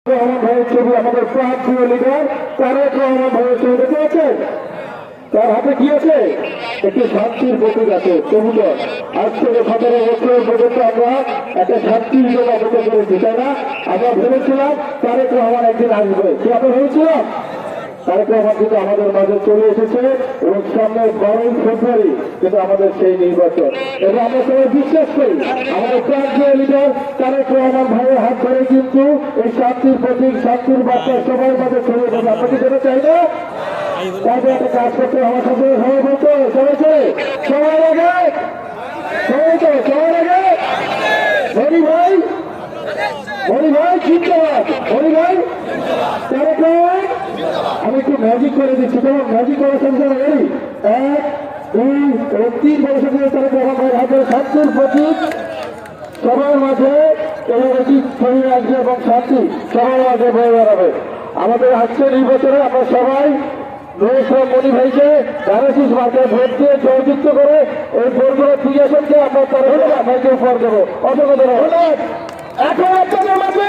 রহমান ভাইয়ের ছবি, আমাদের প্রান্তীয় লিডার তারেক রহমান ভাইয়ের ছবি দেখতে পাচ্ছেন। তার হাতে কি আছে? একটি শান্তির প্রতীক আছে, কবুতর। আজ থেকে 17 বছর পর্যন্ত আমরা একটা শান্তির জন্য অপেক্ষা করেছি, তাই না? আমরা ভেবেছিলাম তারেক রহমান একদিন আসবে, কি আমরা ভেবেছিলাম? তারেক রহমান কিন্তু আমাদের মাঝে চলে এসেছে এবং সামনে 12 ফেব্রুয়ারি কিন্তু আমাদের সেই নির্বাচন, এবং আমরা সবাই বিশ্বাস করি আমাদের প্রান্তীয় লিডার তারেক রহমান ভাইয়ের হাত ধরে কিন্তু এই শান্তির প্রতীক, শান্তির বার্তা সবার মাঝে ছড়িয়ে দেবে। আপনাকে যেতে চাই না? তাদের একটা কাজ করতে আমার সাথে সবাই বলতো, সবাই চলে সবাই আগে, সবাই তো সবার আগে হরি ভাই, হরি ভাই জিন্দাবাদ, হরি ভাই তারেক রহমান। আমি একটু ম্যাজিক করে দিচ্ছি, তোমার ম্যাজিক করার সঙ্গে রেডি? 1, 2 এবং 3 বছর ধরে তারেক রহমান ভাইয়ের হাতে শান্তির প্রতীক সবার মাঝে এবং এটি ছড়িয়ে আসবে এবং শান্তি সবার মাঝে বয়ে বেড়াবে। আমাদের আজকের এই বছরে আমরা সবাই মনি ভাইকে ডায়ালিসিস মার্কেট ভোট দিয়ে জয়যুক্ত করে এই ভোটগুলো ফিরে আসনকে আমরা তার ভাইকে উপহার দেবো। অসংখ্য ধন্যবাদ। এখন আপনাদের মাঝে